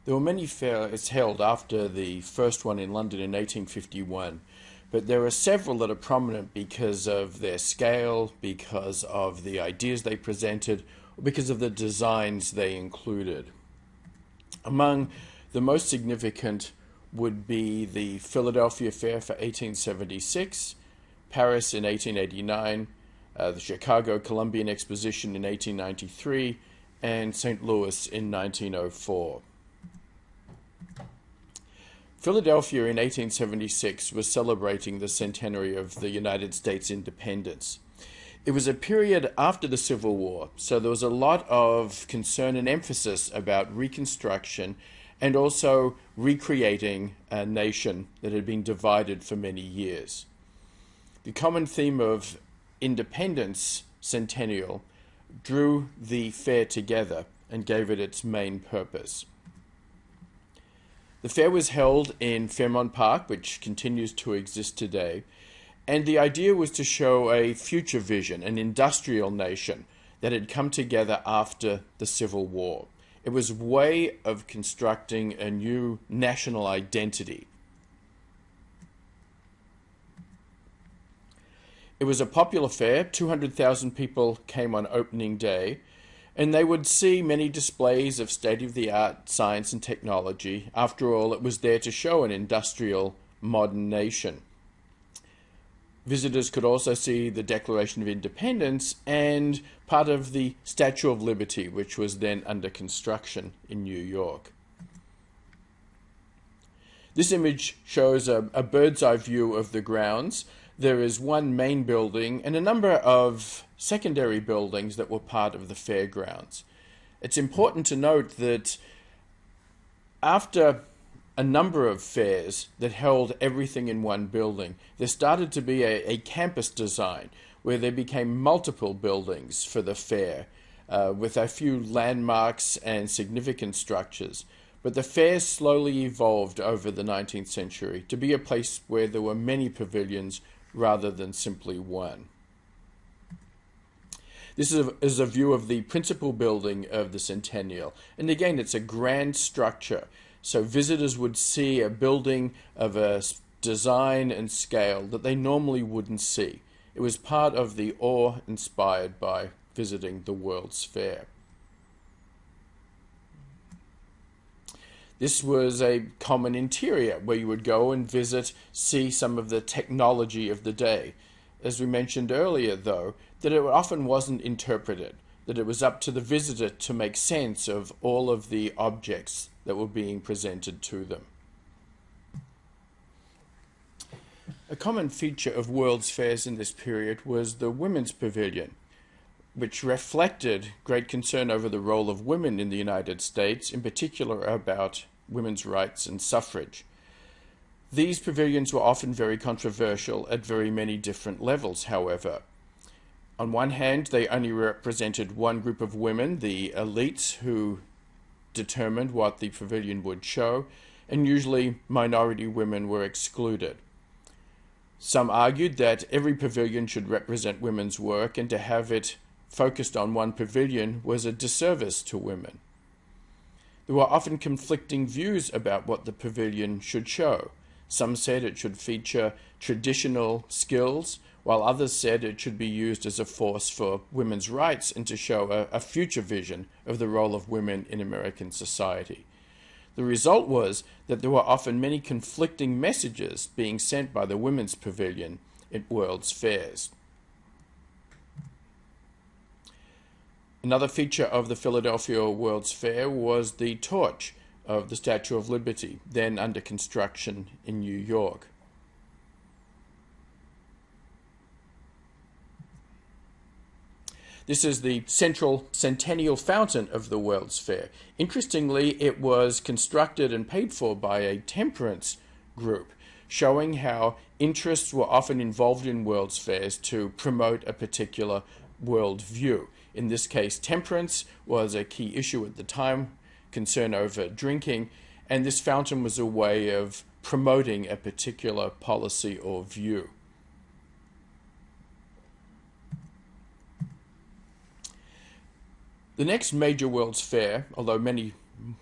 There were many fairs held after the first one in London in 1851, but there are several that are prominent because of their scale, because of the ideas they presented, or because of the designs they included. Among the most significant would be the Philadelphia Fair for 1876, Paris in 1889, the Chicago Columbian Exposition in 1893, and St. Louis in 1904. Philadelphia in 1876 was celebrating the centenary of the United States independence. It was a period after the Civil War, so there was a lot of concern and emphasis about reconstruction and also recreating a nation that had been divided for many years. The common theme of independence centennial drew the fair together and gave it its main purpose. The fair was held in Fairmount Park, which continues to exist today, and the idea was to show a future vision, an industrial nation that had come together after the Civil War. It was a way of constructing a new national identity. It was a popular fair. 200,000 people came on opening day, and they would see many displays of state-of-the-art science and technology. After all, it was there to show an industrial, modern nation. Visitors could also see the Declaration of Independence and part of the Statue of Liberty, which was then under construction in New York. This image shows a bird's eye view of the grounds. There is one main building and a number of secondary buildings that were part of the fairgrounds. It's important to note that after a number of fairs that held everything in one building, there started to be a campus design where there became multiple buildings for the fair with a few landmarks and significant structures. But the fair slowly evolved over the 19th century to be a place where there were many pavilions rather than simply one. This is a view of the principal building of the Centennial. And again, it's a grand structure. So visitors would see a building of a design and scale that they normally wouldn't see. It was part of the awe inspired by visiting the World's Fair. This was a common interior where you would go and visit, see some of the technology of the day. As we mentioned earlier, though, that it often wasn't interpreted, that it was up to the visitor to make sense of all of the objects that were being presented to them. A common feature of World's Fairs in this period was the Women's Pavilion, which reflected great concern over the role of women in the United States, in particular about women's rights and suffrage. These pavilions were often very controversial at very many different levels, however. On one hand, they only represented one group of women, the elites who determined what the pavilion would show, and usually minority women were excluded. Some argued that every pavilion should represent women's work, and to have it focused on one pavilion was a disservice to women. There were often conflicting views about what the pavilion should show. Some said it should feature traditional skills, while others said it should be used as a force for women's rights and to show a future vision of the role of women in American society. The result was that there were often many conflicting messages being sent by the Women's Pavilion at World's Fairs. Another feature of the Philadelphia World's Fair was the torch of the Statue of Liberty, then under construction in New York. This is the central centennial fountain of the World's Fair. Interestingly, it was constructed and paid for by a temperance group, showing how interests were often involved in World's Fairs to promote a particular world view. In this case, temperance was a key issue at the time, concern over drinking, and this fountain was a way of promoting a particular policy or view. The next major World's Fair, although many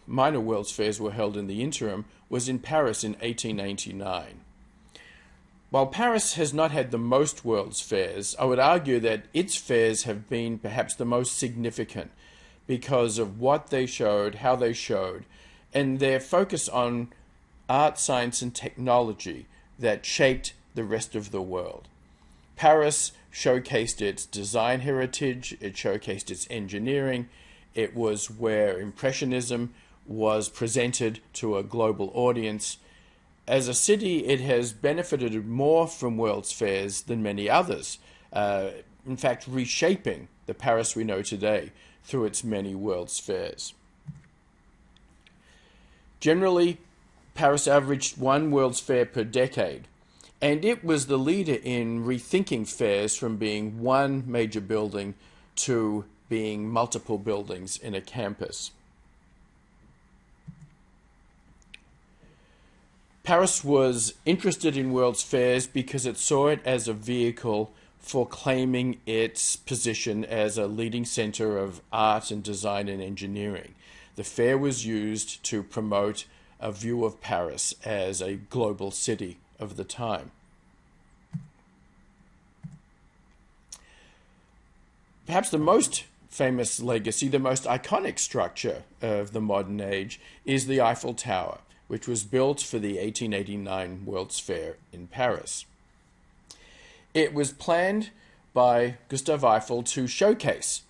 minor World's Fairs were held in the interim was in Paris in 1889. While Paris has not had the most World's Fairs, I would argue that its fairs have been perhaps the most significant because of what they showed, how they showed, and their focus on art, science, and technology that shaped the rest of the world. Paris showcased its design heritage, it showcased its engineering, it was where Impressionism was presented to a global audience. As a city, it has benefited more from World's Fairs than many others, in fact reshaping the Paris we know today through its many World's Fairs. Generally, Paris averaged one World's Fair per decade, and it was the leader in rethinking fairs from being one major building to being multiple buildings in a campus. Paris was interested in World's Fairs because it saw it as a vehicle for claiming its position as a leading center of art and design and engineering. The fair was used to promote a view of Paris as a global city of the time. Perhaps the most famous legacy, the most iconic structure of the modern age, is the Eiffel Tower, which was built for the 1889 World's Fair in Paris. It was planned by Gustave Eiffel to showcase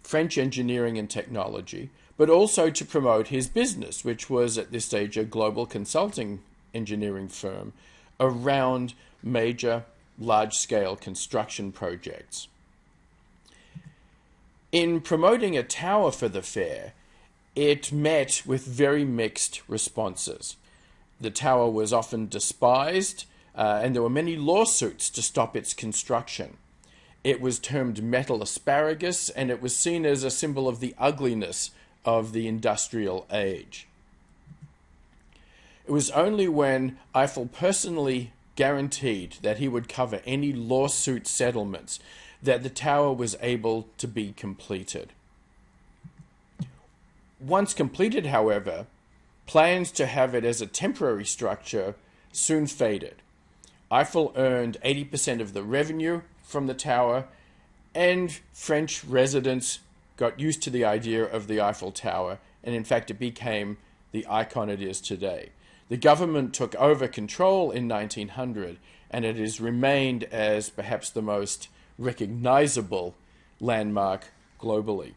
French engineering and technology, but also to promote his business, which was at this stage a global consulting engineering firm around major large-scale construction projects. In promoting a tower for the fair, it met with very mixed responses. The tower was often despised, and there were many lawsuits to stop its construction. It was termed metal asparagus, and it was seen as a symbol of the ugliness of the industrial age. It was only when Eiffel personally guaranteed that he would cover any lawsuit settlements that the tower was able to be completed. Once completed, however, plans to have it as a temporary structure soon faded. Eiffel earned 80% of the revenue from the tower, and French residents got used to the idea of the Eiffel Tower, and in fact it became the icon it is today. The government took over control in 1900, and it has remained as perhaps the most recognizable landmark globally.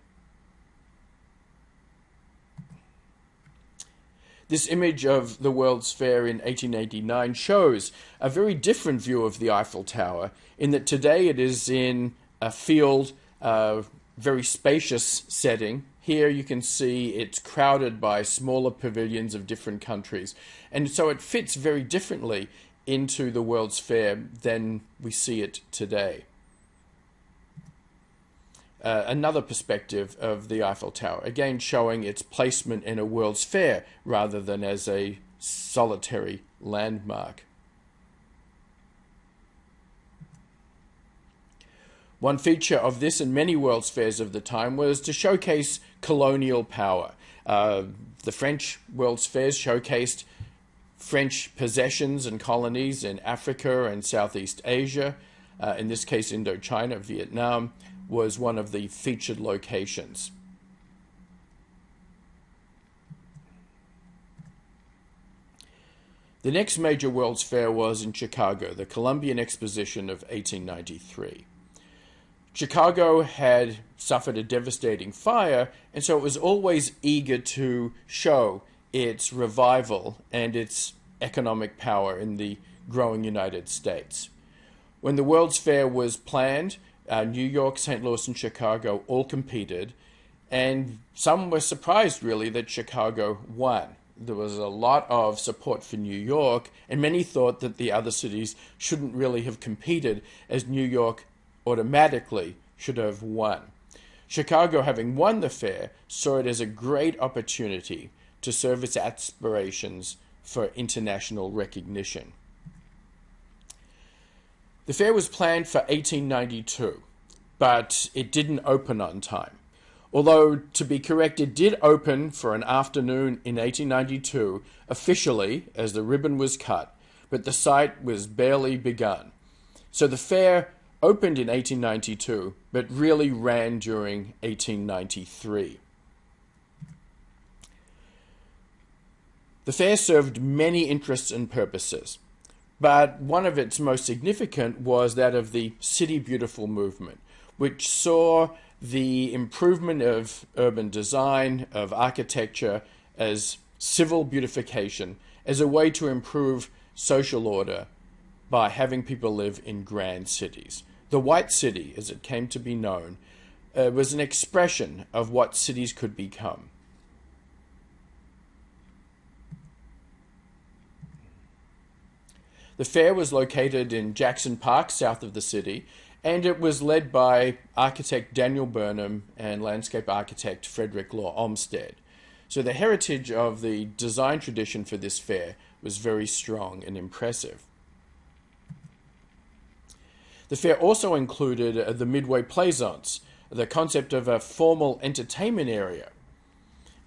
This image of the World's Fair in 1889 shows a very different view of the Eiffel Tower, in that today it is in a field, very spacious setting. Here you can see it's crowded by smaller pavilions of different countries, and so it fits very differently into the World's Fair than we see it today. Another perspective of the Eiffel Tower, again showing its placement in a World's Fair rather than as a solitary landmark. One feature of this and many World's Fairs of the time was to showcase colonial power. The French World's Fairs showcased French possessions and colonies in Africa and Southeast Asia. In this case, Indochina, Vietnam was one of the featured locations. The next major World's Fair was in Chicago, the Columbian Exposition of 1893. Chicago had suffered a devastating fire, and so it was always eager to show its revival and its economic power in the growing United States. When the World's Fair was planned, New York, St. Louis, and Chicago all competed, and some were surprised, really, that Chicago won. There was a lot of support for New York, and many thought that the other cities shouldn't really have competed, as New York automatically should have won. Chicago, having won the fair, saw it as a great opportunity to serve its aspirations for international recognition. The fair was planned for 1892, but it didn't open on time. Although, to be correct, it did open for an afternoon in 1892, officially, as the ribbon was cut, but the site was barely begun. So the fair opened in 1892, but really ran during 1893. The fair served many interests and purposes, but one of its most significant was that of the City Beautiful movement, which saw the improvement of urban design, of architecture, as civil beautification, as a way to improve social order by having people live in grand cities. The White City, as it came to be known, was an expression of what cities could become. The fair was located in Jackson Park, south of the city, and it was led by architect Daniel Burnham and landscape architect Frederick Law Olmsted. So the heritage of the design tradition for this fair was very strong and impressive. The fair also included the Midway Plaisance, the concept of a formal entertainment area.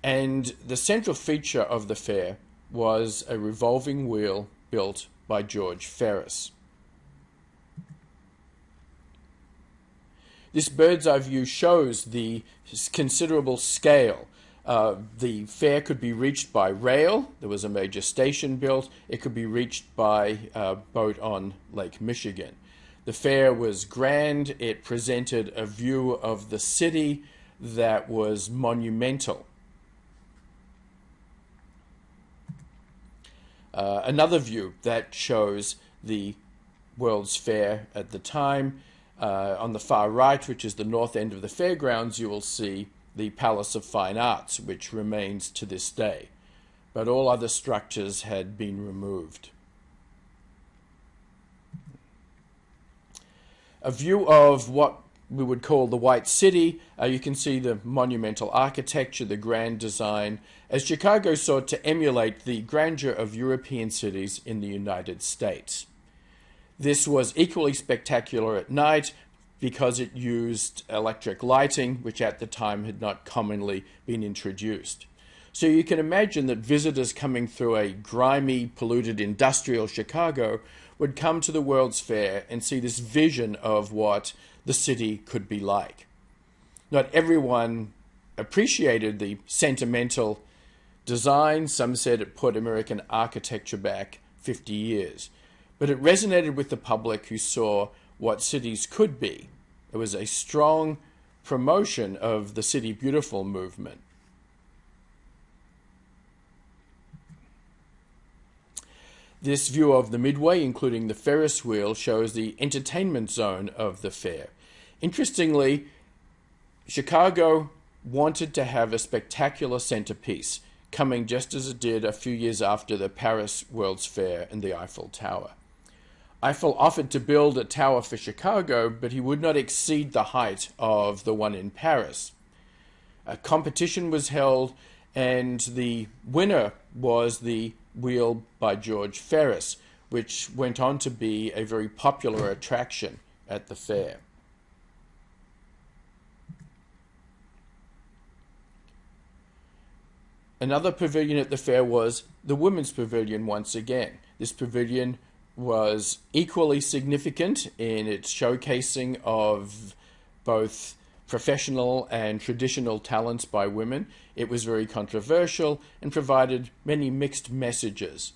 And the central feature of the fair was a revolving wheel built by George Ferris. This bird's eye view shows the considerable scale. The fair could be reached by rail. There was a major station built. It could be reached by boat on Lake Michigan. The fair was grand. It presented a view of the city that was monumental. Another view that shows the World's Fair at the time. On the far right, which is the north end of the fairgrounds, you will see the Palace of Fine Arts, which remains to this day. But all other structures had been removed. A view of what we would call the White City. You can see the monumental architecture, the grand design, as Chicago sought to emulate the grandeur of European cities in the United States. This was equally spectacular at night because it used electric lighting, which at the time had not commonly been introduced. So you can imagine that visitors coming through a grimy, polluted industrial Chicago would come to the World's Fair and see this vision of what the city could be like. Not everyone appreciated the sentimental design. Some said it put American architecture back 50 years. But it resonated with the public who saw what cities could be. It was a strong promotion of the City Beautiful movement. This view of the Midway, including the Ferris wheel, shows the entertainment zone of the fair. Interestingly, Chicago wanted to have a spectacular centerpiece, coming just as it did a few years after the Paris World's Fair and the Eiffel Tower. Eiffel offered to build a tower for Chicago, but he would not exceed the height of the one in Paris. A competition was held, and the winner was the wheel by George Ferris, which went on to be a very popular attraction at the fair. Another pavilion at the fair was the Women's Pavilion once again. This pavilion was equally significant in its showcasing of both professional and traditional talents by women. It was very controversial and provided many mixed messages.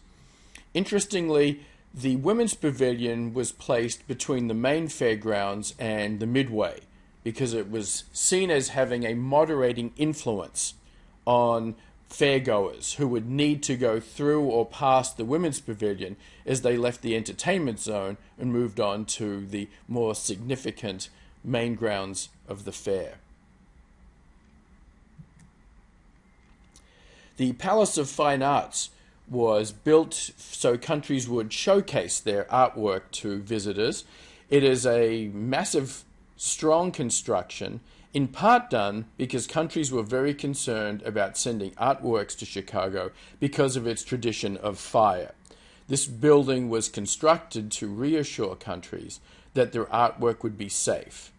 Interestingly, the Women's Pavilion was placed between the main fairgrounds and the Midway because it was seen as having a moderating influence on fairgoers who would need to go through or past the Women's Pavilion as they left the entertainment zone and moved on to the more significant main grounds of the fair. The Palace of Fine Arts was built so countries would showcase their artwork to visitors. It is a massive, strong construction, in part done because countries were very concerned about sending artworks to Chicago because of its tradition of fire. This building was constructed to reassure countries that their artwork would be safe.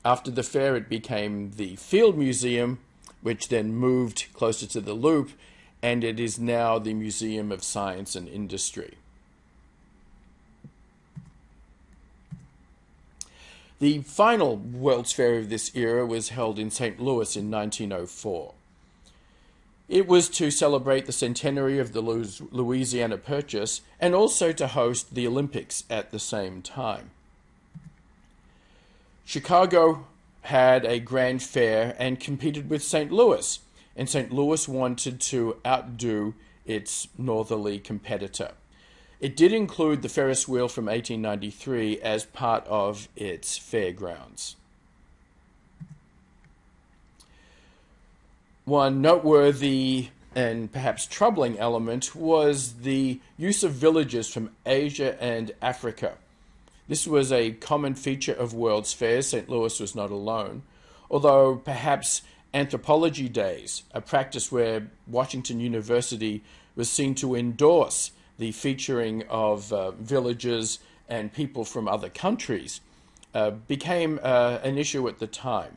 After the fair, it became the Field Museum, which then moved closer to the Loop, and it is now the Museum of Science and Industry. The final World's Fair of this era was held in St. Louis in 1904. It was to celebrate the centenary of the Louisiana Purchase and also to host the Olympics at the same time. Chicago had a grand fair and competed with St. Louis, and St. Louis wanted to outdo its northerly competitor. It did include the Ferris wheel from 1893 as part of its fairgrounds. One noteworthy and perhaps troubling element was the use of villagers from Asia and Africa. This was a common feature of World's Fairs. St. Louis was not alone, although perhaps anthropology days, a practice where Washington University was seen to endorse the featuring of villagers and people from other countries, became an issue at the time.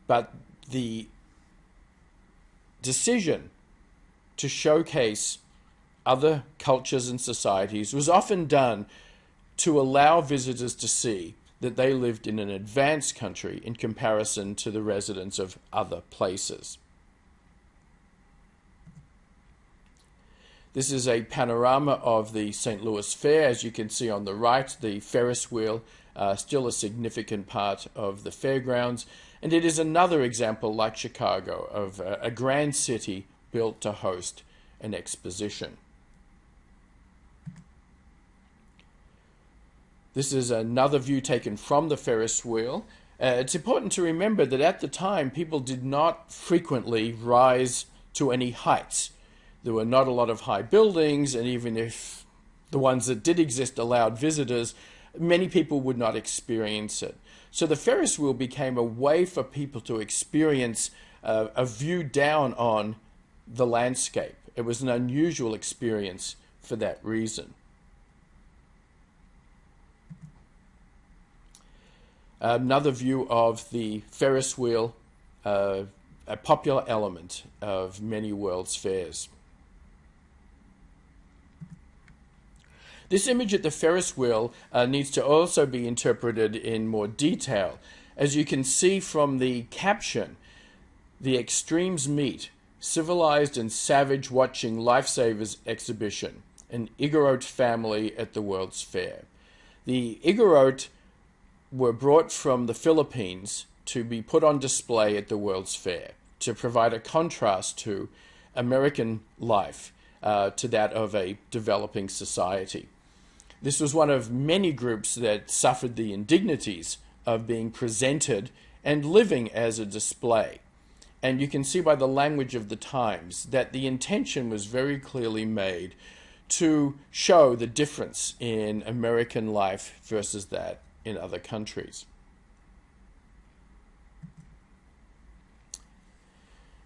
But the decision to showcase other cultures and societies was often done to allow visitors to see that they lived in an advanced country in comparison to the residents of other places. This is a panorama of the St. Louis Fair. As you can see on the right, the Ferris wheel, still a significant part of the fairgrounds. And it is another example, like Chicago, of a grand city built to host an exposition. This is another view taken from the Ferris wheel. It's important to remember that at the time, people did not frequently rise to any heights. There were not a lot of high buildings, and even if the ones that did exist allowed visitors, many people would not experience it. So the Ferris wheel became a way for people to experience a view down on the landscape. It was an unusual experience for that reason. Another view of the Ferris wheel, a popular element of many World's Fairs. This image at the Ferris wheel needs to also be interpreted in more detail. As you can see from the caption, the extremes meet, civilized and savage watching lifesavers exhibition, an Igorot family at the World's Fair. The Igorot were brought from the Philippines to be put on display at the World's Fair to provide a contrast to American life, to that of a developing society. This was one of many groups that suffered the indignities of being presented and living as a display. And you can see by the language of the times that the intention was very clearly made to show the difference in American life versus that in other countries.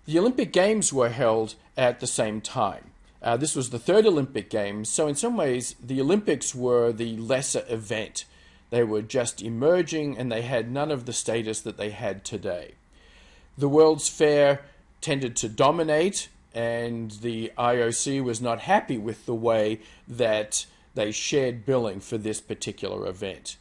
The Olympic Games were held at the same time. This was the third Olympic Games, so in some ways the Olympics were the lesser event. They were just emerging and they had none of the status that they had today. The World's Fair tended to dominate, and the IOC was not happy with the way that they shared billing for this particular event.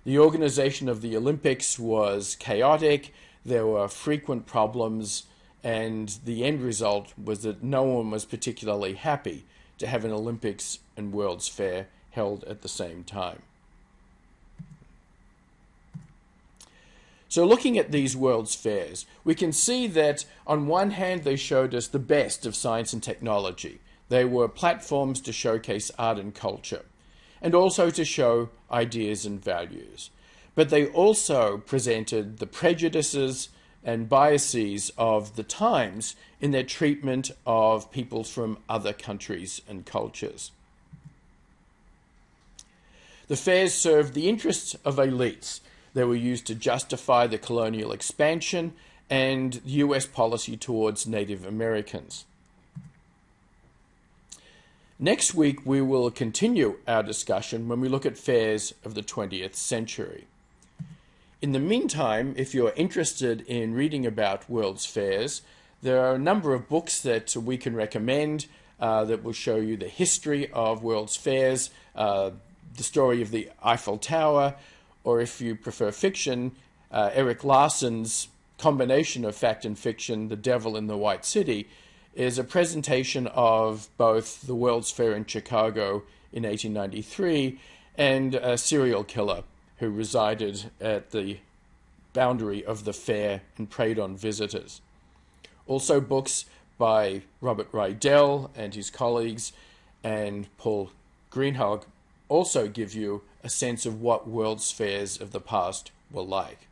The organization of the Olympics was chaotic, there were frequent problems, and the end result was that no one was particularly happy to have an Olympics and World's Fair held at the same time. So looking at these World's Fairs, we can see that on one hand they showed us the best of science and technology. They were platforms to showcase art and culture, and also to show ideas and values. But they also presented the prejudices and biases of the times in their treatment of people from other countries and cultures. The fairs served the interests of elites. They were used to justify the colonial expansion and US policy towards Native Americans. Next week, we will continue our discussion when we look at fairs of the 20th century. In the meantime, if you're interested in reading about World's Fairs, there are a number of books that we can recommend that will show you the history of World's Fairs, the story of the Eiffel Tower, or if you prefer fiction, Eric Larson's combination of fact and fiction, The Devil in the White City, is a presentation of both the World's Fair in Chicago in 1893 and a serial killer who resided at the boundary of the fair and preyed on visitors. Also books by Robert Rydell and his colleagues and Paul Greenhalgh also give you a sense of what World's Fairs of the past were like.